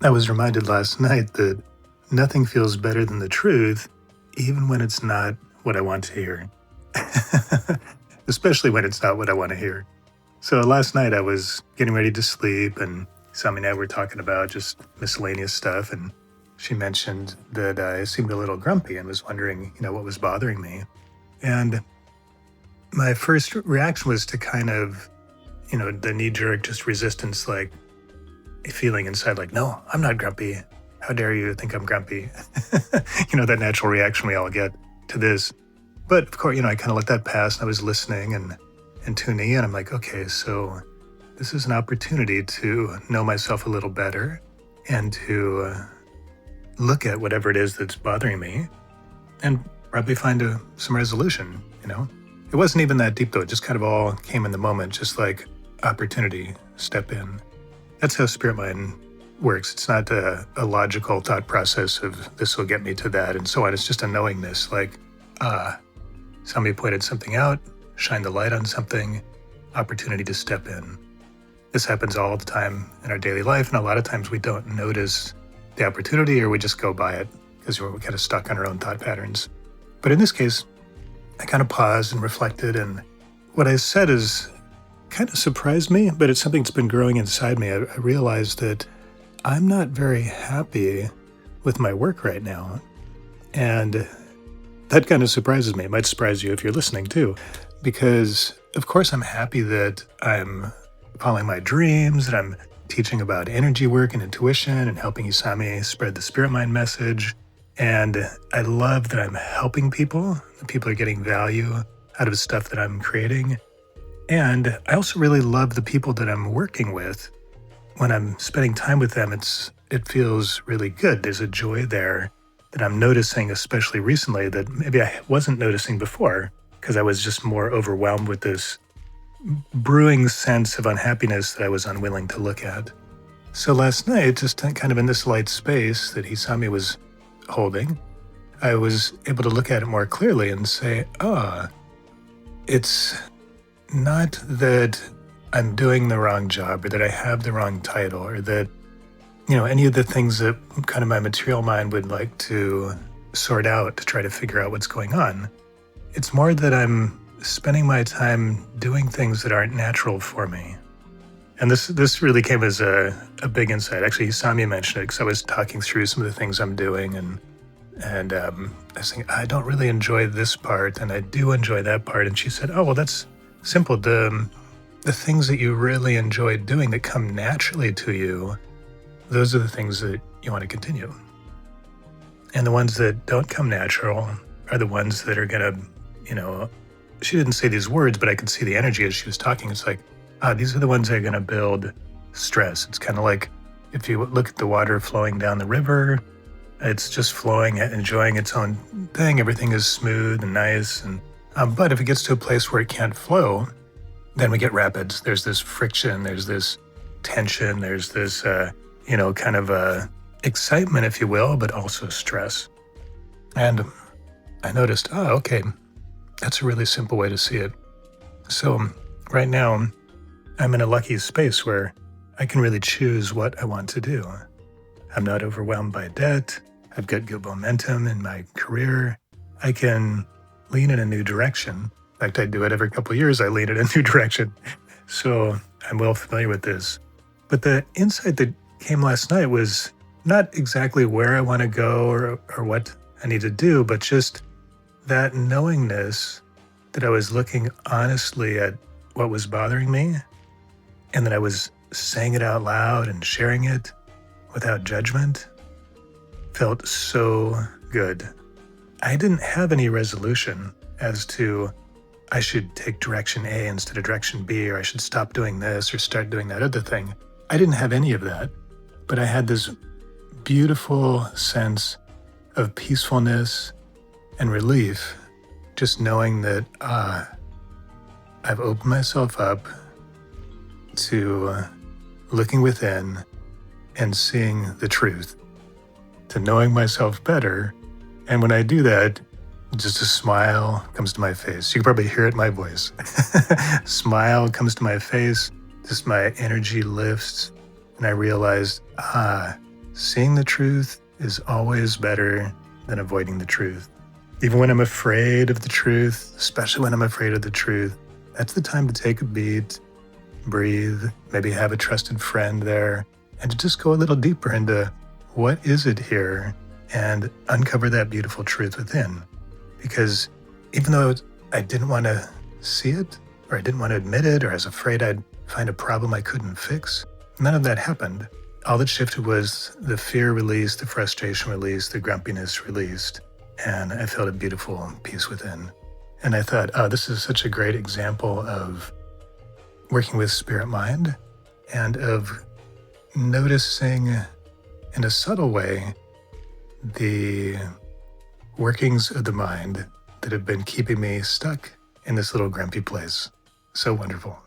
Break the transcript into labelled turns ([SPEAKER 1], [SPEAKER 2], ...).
[SPEAKER 1] I was reminded last night that nothing feels better than the truth, even when it's not what I want to hear. Especially when it's not what I want to hear. So last night I was getting ready to sleep, and Sami and I were talking about just miscellaneous stuff, and she mentioned that I seemed a little grumpy and was wondering, what was bothering me. And my first reaction was to kind of, the knee-jerk just resistance, like a feeling inside like, no, I'm not grumpy. How dare you think I'm grumpy? That natural reaction we all get to this. But of course, I kind of let that pass, and I was listening and tuning in. I'm like, okay, so this is an opportunity to know myself a little better and to look at whatever it is that's bothering me and probably find some resolution. It wasn't even that deep, though. It just kind of all came in the moment, just like opportunity, step in. That's how spirit mind works. It's not a logical thought process of this will get me to that and so on. It's just a knowingness, like, somebody pointed something out, shine the light on something, opportunity to step in. This happens all the time in our daily life, and a lot of times we don't notice the opportunity, or we just go by it because we're kind of stuck on our own thought patterns. But in this case, I kind of paused and reflected, and what I said is kind of surprised me, but it's something that's been growing inside me. I realized that I'm not very happy with my work right now, and that kind of surprises me. It might surprise you if you're listening too, because of course I'm happy that I'm following my dreams, that I'm teaching about energy work and intuition and helping Isami spread the spirit mind message. And I love that I'm helping people. That people are getting value out of the stuff that I'm creating. And I also really love the people that I'm working with. When I'm spending time with them, it feels really good. There's a joy there that I'm noticing, especially recently, that maybe I wasn't noticing before, because I was just more overwhelmed with this brewing sense of unhappiness that I was unwilling to look at. So last night, just kind of in this light space that Hisami was holding, I was able to look at it more clearly and say, it's not that I'm doing the wrong job, or that I have the wrong title, or that, any of the things that kind of my material mind would like to sort out to try to figure out what's going on. It's more that I'm spending my time doing things that aren't natural for me. And this really came as a big insight. Actually, Samia mentioned it because I was talking through some of the things I'm doing, and I was thinking, I don't really enjoy this part, and I do enjoy that part. And she said, oh, well, that's simple. The things that you really enjoy doing that come naturally to you, those are the things that you want to continue. And the ones that don't come natural are the ones that are going to, she didn't say these words, but I could see the energy as she was talking. It's like, these are the ones that are going to build stress. It's kind of like if you look at the water flowing down the river, it's just flowing, enjoying its own thing. Everything is smooth and nice. But if it gets to a place where it can't flow, then we get rapids. There's this friction, there's this tension, there's this, kind of excitement, if you will, but also stress. And I noticed, okay, that's a really simple way to see it. So right now, I'm in a lucky space where I can really choose what I want to do. I'm not overwhelmed by debt. I've got good momentum in my career. I can lean in a new direction. In fact, I do it every couple of years. I lean in a new direction. So I'm well familiar with this. But the insight that came last night was not exactly where I want to go or what I need to do, but just that knowingness that I was looking honestly at what was bothering me, and that I was saying it out loud and sharing it without judgment, felt so good. I didn't have any resolution as to I should take direction A instead of direction B, or I should stop doing this or start doing that other thing. I didn't have any of that, but I had this beautiful sense of peacefulness and relief, just knowing that I've opened myself up to looking within and seeing the truth, to knowing myself better. And when I do that, just a smile comes to my face. You can probably hear it in my voice. Smile comes to my face, just my energy lifts, and I realized, seeing the truth is always better than avoiding the truth. Even when I'm afraid of the truth, especially when I'm afraid of the truth, that's the time to take a beat, breathe, maybe have a trusted friend there, and to just go a little deeper into what is it here and uncover that beautiful truth within. Because even though I didn't want to see it, or I didn't want to admit it, or I was afraid I'd find a problem I couldn't fix, none of that happened. All that shifted was the fear released, the frustration released, the grumpiness released, and I felt a beautiful peace within. And I thought, oh, this is such a great example of working with spirit mind and of noticing in a subtle way the workings of the mind that have been keeping me stuck in this little grumpy place. So wonderful.